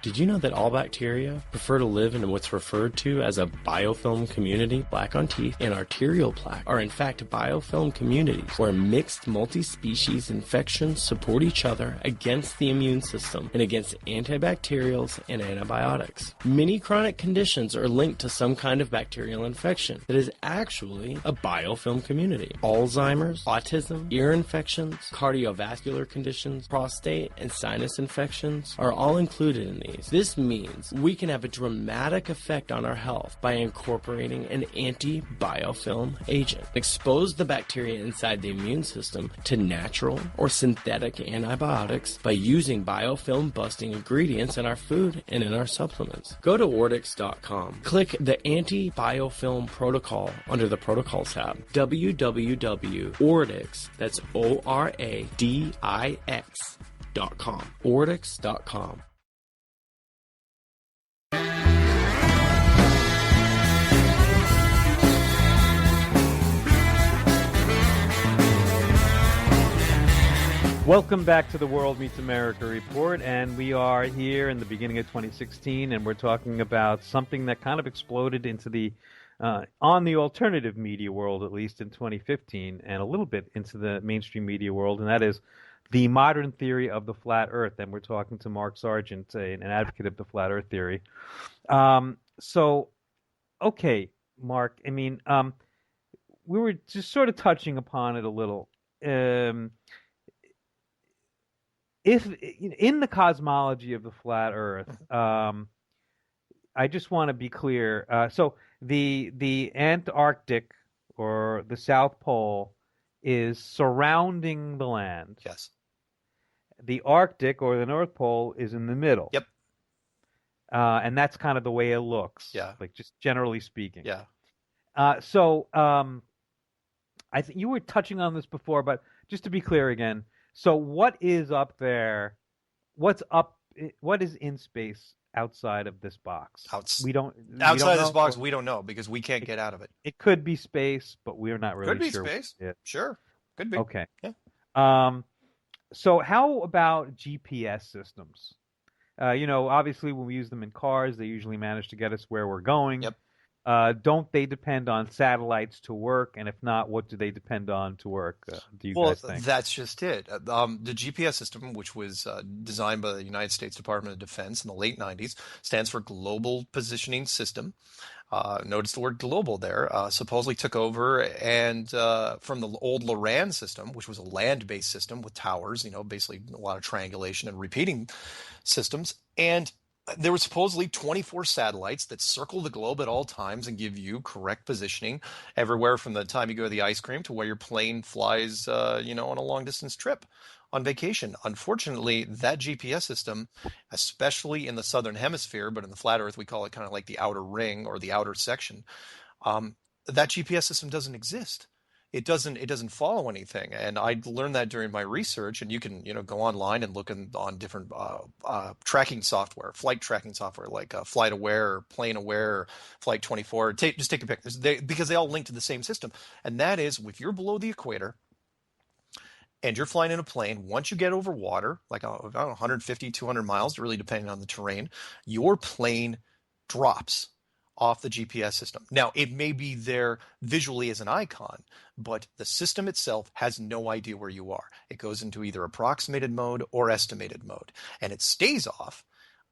Did you know that all bacteria prefer to live in what's referred to as a biofilm community? Plaque on teeth and arterial plaque are in fact biofilm communities where mixed multi-species infections support each other against the immune system and against antibacterials and antibiotics. Many chronic conditions are linked to some kind of bacterial infection that is actually a biofilm community. Alzheimer's, autism, ear infections, cardiovascular conditions, prostate and sinus infections are all included in these. This means we can have a dramatic effect on our health by incorporating an anti-biofilm agent. Expose the bacteria inside the immune system to natural or synthetic antibiotics by using biofilm-busting ingredients in our food and in our supplements. Go to Ortix.com. Click the Anti-Biofilm Protocol under the Protocols tab. www.ortix, that's ORADIX.com. Ortix.com. Welcome back to the World Meets America Report, and we are here in the beginning of 2016, and we're talking about something that kind of exploded into the on the alternative media world, at least in 2015, and a little bit into the mainstream media world, and that is the modern theory of the flat Earth. And we're talking to Mark Sargent, an advocate of the flat Earth theory. Okay, Mark, I mean, we were just sort of touching upon it a little. If in the cosmology of the flat Earth, I just want to be clear. So the Antarctic or the South Pole is surrounding the land. Yes. The Arctic or the North Pole is in the middle. Yep. And that's kind of the way it looks. Yeah. Like just generally speaking. Yeah. I think you were touching on this before, but just to be clear again. So what is up there? What is in space outside of this box? Outside we don't of this know. box, we don't know because we can't get out of it. It could be space, but we're not really Could be sure. space. Sure. Could be. Okay. Yeah. So how about GPS systems? Obviously when we use them in cars, they usually manage to get us where we're going. Yep. Don't they depend on satellites to work? And if not, what do they depend on to work? Do you guys think? That's just it. The GPS system, which was designed by the United States Department of Defense in the late 90s, stands for Global Positioning System. Notice the word global there. Supposedly took over and from the old Loran system, which was a land-based system with towers, basically a lot of triangulation and repeating systems. And there were supposedly 24 satellites that circle the globe at all times and give you correct positioning everywhere from the time you go to the ice cream to where your plane flies, on a long distance trip. on vacation. Unfortunately, that GPS system, especially in the southern hemisphere, but in the flat Earth we call it kind of like the outer ring or the outer section, that GPS system doesn't exist. It doesn't follow anything, and I learned that during my research. And you can go online and look on different tracking software, flight tracking software like Flight Aware or Plane Aware or Flight 24. Just take a pick, because they all link to the same system, and that is if you're below the equator and you're flying in a plane, once you get over water, like I don't know, 150, 200 miles, really depending on the terrain, your plane drops off the GPS system. Now, it may be there visually as an icon, but the system itself has no idea where you are. It goes into either approximated mode or estimated mode, and it stays off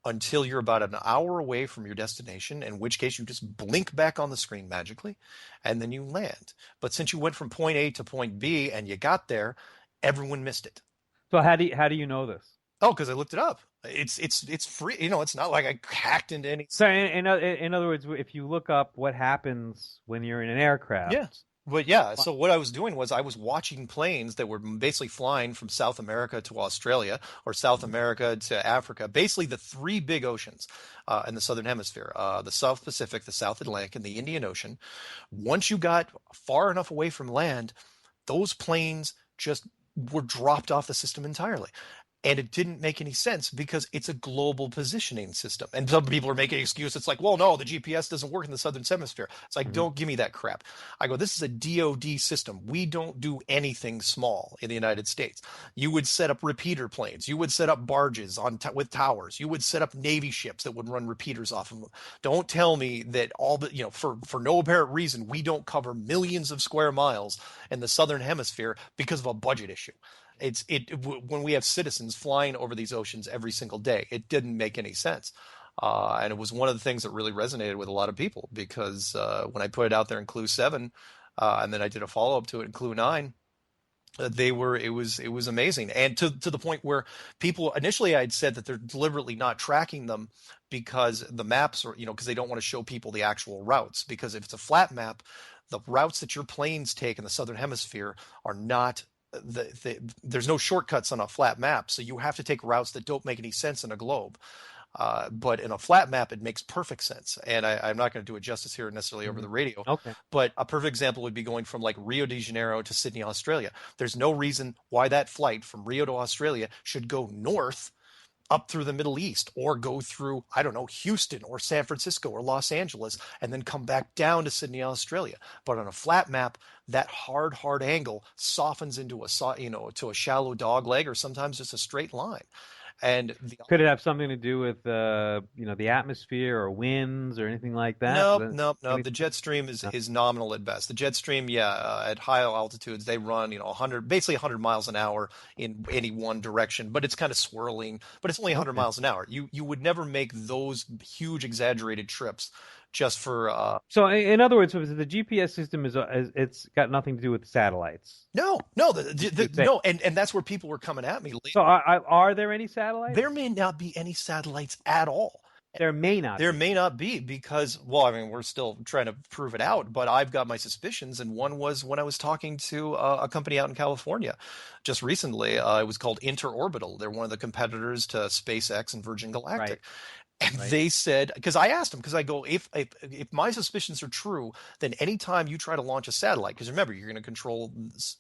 until you're about an hour away from your destination, in which case you just blink back on the screen magically, and then you land. But since you went from point A to point B and you got there, everyone missed it. So how do you know this? Oh, because I looked it up. It's free. It's not like I hacked into any. So in other words, if you look up what happens when you're in an aircraft. Yeah. But yeah, so what I was doing was I was watching planes that were basically flying from South America to Australia or South America to Africa, basically the three big oceans in the southern hemisphere, the South Pacific, the South Atlantic, and the Indian Ocean. Once you got far enough away from land, those planes just were dropped off the system entirely. And it didn't make any sense because it's a global positioning system. And some people are making an excuse. It's like, well, no, the GPS doesn't work in the southern hemisphere. It's like, don't give me that crap. I go, this is a DoD system. We don't do anything small in the United States. You would set up repeater planes. You would set up barges with towers. You would set up Navy ships that would run repeaters off of them. Don't tell me that for no apparent reason, we don't cover millions of square miles in the southern hemisphere because of a budget issue. When we have citizens flying over these oceans every single day, it didn't make any sense. And it was one of the things that really resonated with a lot of people because when I put it out there in Clue 7, and then I did a follow-up to it in Clue 9, it was amazing. And to the point where people initially I'd said that they're deliberately not tracking them because the maps are, because they don't want to show people the actual routes. Because if it's a flat map, the routes that your planes take in the southern hemisphere are not there's no shortcuts on a flat map, so you have to take routes that don't make any sense in a globe. But in a flat map, it makes perfect sense. And I'm not going to do it justice here necessarily over the radio. Okay. But a perfect example would be going from like Rio de Janeiro to Sydney, Australia. There's no reason why that flight from Rio to Australia should go north up through the Middle East or go through, I don't know, Houston or San Francisco or Los Angeles and then come back down to Sydney, Australia. But on a flat map, that hard angle softens into to a shallow dog leg or sometimes just a straight line. And could it have something to do with the atmosphere or winds or anything like that? No. The jet stream is nominal at best. The jet stream, at high altitudes they run 100 miles an hour in any one direction, but it's kind of swirling. But it's only 100 miles an hour. You would never make those huge exaggerated trips just for. So in other words, the GPS system it's got nothing to do with satellites. No, and that's where people were coming at me. So are there any satellites? There may not be any satellites at all. There may not be because, we're still trying to prove it out, but I've got my suspicions. And one was when I was talking to a company out in California just recently. It was called Interorbital. They're one of the competitors to SpaceX and Virgin Galactic. Right. And they said, because I asked them, because I go, if my suspicions are true, then anytime you try to launch a satellite, because remember, you're going to control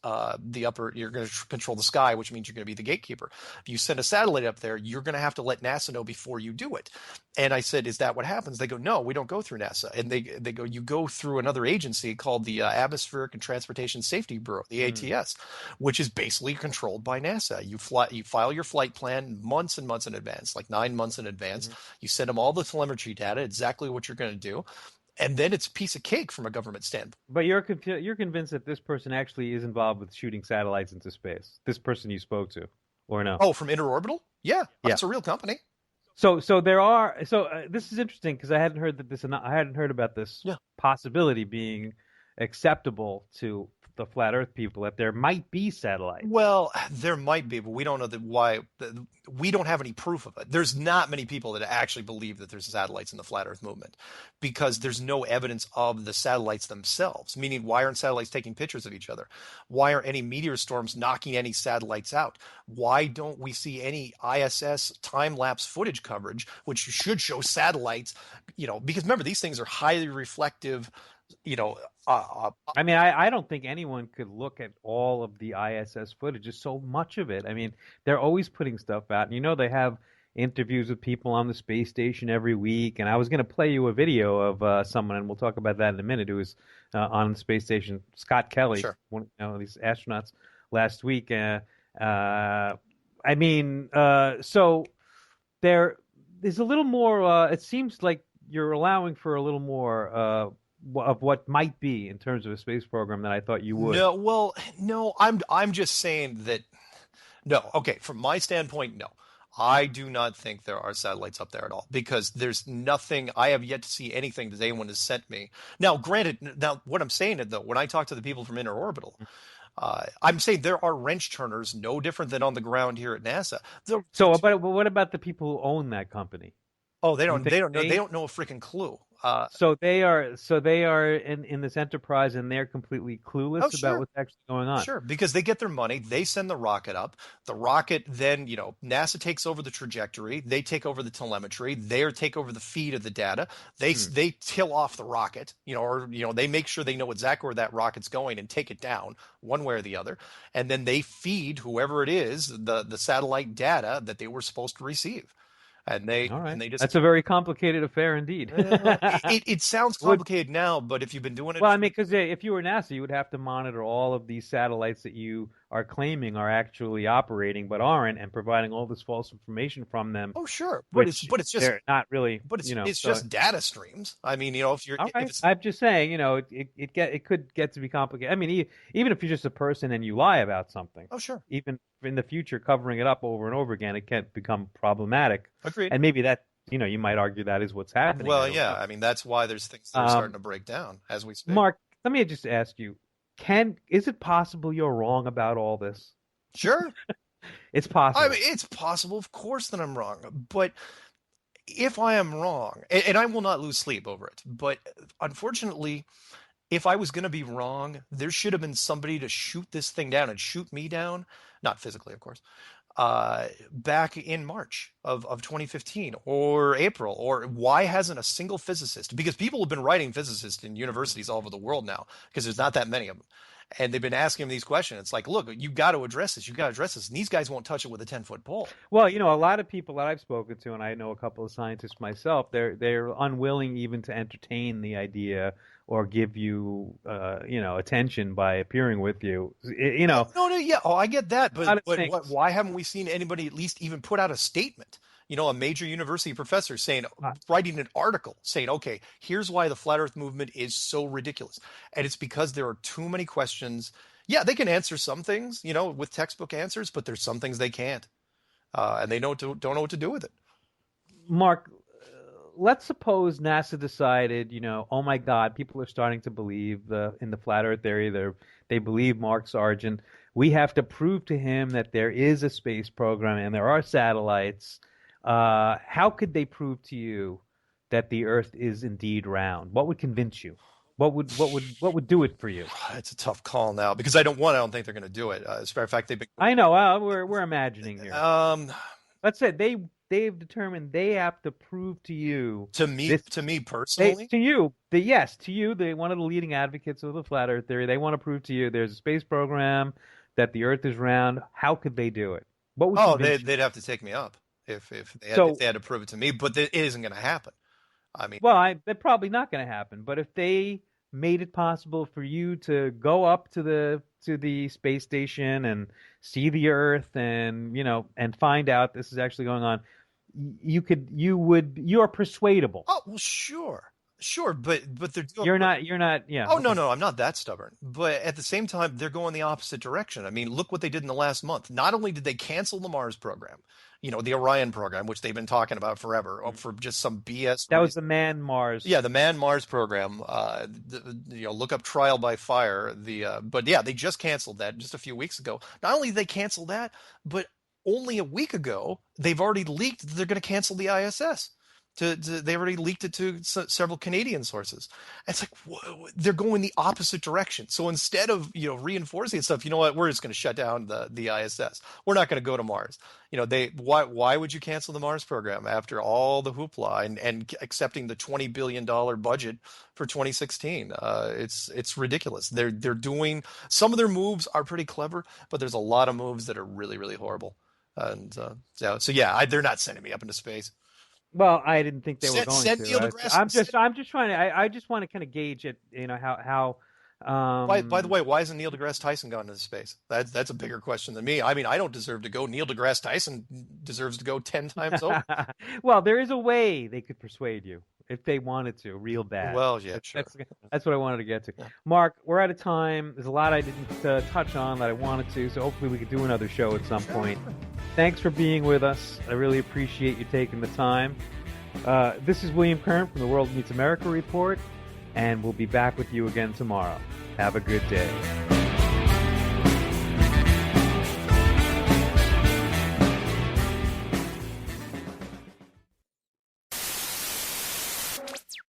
you're going to control the sky, which means you're going to be the gatekeeper. If you send a satellite up there, you're going to have to let NASA know before you do it. And I said, is that what happens? They go, no, we don't go through NASA. And they go, you go through another agency called the Atmospheric and Transportation Safety Bureau, the ATS, which is basically controlled by NASA. You file your flight plan months and months in advance, like 9 months in advance. You send them all the telemetry data, exactly what you're going to do, and then it's a piece of cake from a government standpoint. But you're convinced that this person actually is involved with shooting satellites into space. This person you spoke to, or no? Oh, from Interorbital? Yeah. It's a real company. So there are. So this is interesting because I hadn't heard about this possibility being acceptable to the flat Earth people that there might be satellites. Well, there might be, but we don't know why. We don't have any proof of it. There's not many people that actually believe that there's satellites in the flat Earth movement because there's no evidence of the satellites themselves. Meaning, why aren't satellites taking pictures of each other? Why aren't any meteor storms knocking any satellites out? Why don't we see any ISS time-lapse footage coverage, which should show satellites? Because remember, these things are highly reflective. I mean, I don't think anyone could look at all of the ISS footage. There's so much of it. I mean, they're always putting stuff out. And, they have interviews with people on the space station every week. And I was going to play you a video of someone, and we'll talk about that in a minute, who was on the space station, Scott Kelly, Sure. one of these astronauts last week. So there's a little more, it seems like you're allowing for a little more of what might be in terms of a space program than I thought you would. No, I'm just saying that. No, okay. From my standpoint, no, I do not think there are satellites up there at all because there's nothing. I have yet to see anything that anyone has sent me. Now, granted, what I'm saying though, when I talk to the people from Interorbital, I'm saying there are wrench turners, no different than on the ground here at NASA. But what about the people who own that company? Oh, they don't know a freaking clue. So they are in this enterprise, and they're completely clueless about what's actually going on. Sure, because they get their money, they send the rocket up. The rocket then, NASA takes over the trajectory, they take over the telemetry, they take over the feed of the data. They till off the rocket, they make sure they know exactly where that rocket's going and take it down one way or the other, and then they feed whoever it is the satellite data that they were supposed to receive. And they just. That's a very complicated affair indeed. It sounds complicated now, but if you've been doing it. Well, I mean, because if you were NASA, you would have to monitor all of these satellites that you are claiming are actually operating but aren't, and providing all this false information from them. Oh, sure, but it's just they're not really. But it's just data streams. I mean, if you're. I'm just saying, it could get to be complicated. I mean, even if you're just a person and you lie about something. Oh, sure. Even in the future, covering it up over and over again, it can become problematic. Agreed. And maybe that, you might argue that is what's happening. Well, yeah. I mean, that's why there's things that are starting to break down as we speak. Mark, let me just ask you, is it possible you're wrong about all this? Sure. It's possible. I mean, it's possible, of course, that I'm wrong. But if I am wrong, and I will not lose sleep over it, but unfortunately, if I was going to be wrong, there should have been somebody to shoot this thing down and shoot me down. Not physically, of course. Back in March of 2015 or April, or why hasn't a single physicist, because people have been writing physicists in universities all over the world now because there's not that many of them, and they've been asking them these questions. It's like, look, you got to address this, and these guys won't touch it with a 10-foot pole. Well, a lot of people that I've spoken to, and I know a couple of scientists myself, they're unwilling even to entertain the idea or give you, attention by appearing with you. No, yeah, I get that, but why haven't we seen anybody at least even put out a statement? A major university professor writing an article saying, okay, here's why the flat Earth movement is so ridiculous, and it's because there are too many questions. Yeah, they can answer some things, with textbook answers, but there's some things they can't, and they don't know what to do with it. Mark, let's suppose NASA decided, oh my God, people are starting to believe in the flat Earth theory. They believe Mark Sargent. We have to prove to him that there is a space program and there are satellites. How could they prove to you that the Earth is indeed round? What would convince you? What would do it for you? It's a tough call now because I don't think they're going to do it. As a matter of fact, they've been. I know. We're imagining here. Let's say they've determined they have to prove to you. To me personally? To you, they're one of the leading advocates of the flat Earth theory. They want to prove to you there's a space program, that the Earth is round. How could they do it? What would they'd have to take me up if they had to prove it to me, but it isn't going to happen. I mean, they're probably not going to happen. But if they made it possible for you to go up to the space station and see the Earth and and find out this is actually going on, you are persuadable. Oh well, sure. Sure, but they're doing. You're not. Yeah. Oh no, I'm not that stubborn. But at the same time, they're going the opposite direction. I mean, look what they did in the last month. Not only did they cancel the Mars program, the Orion program, which they've been talking about forever, for just some BS. That was the Man Mars. Yeah, the Man Mars program. Look up Trial by Fire. But yeah, they just canceled that just a few weeks ago. Not only did they cancel that, but only a week ago they've already leaked that they're going to cancel the ISS. They already leaked it to several Canadian sources. And it's like, whoa, they're going the opposite direction. So instead of reinforcing stuff, you know what? We're just going to shut down the ISS. We're not going to go to Mars. Why would you cancel the Mars program after all the hoopla and accepting the $20 billion budget for 2016? It's ridiculous. They're doing, some of their moves are pretty clever, but there's a lot of moves that are really, really horrible. And they're not sending me up into space. Well, I didn't think they were going send to. Neil deGrasse. I'm just trying to. I just want to kind of gauge it. How. By the way, why isn't Neil deGrasse Tyson gone into space? That's a bigger question than me. I mean, I don't deserve to go. Neil deGrasse Tyson deserves to go 10 times over. Well, there is a way they could persuade you if they wanted to, real bad. Well, yeah, sure. That's what I wanted to get to. Yeah. Mark, we're out of time. There's a lot I didn't touch on that I wanted to, so hopefully we could do another show at some point. Thanks for being with us. I really appreciate you taking the time. This is William Kern from the World Meets America Report, and we'll be back with you again tomorrow. Have a good day.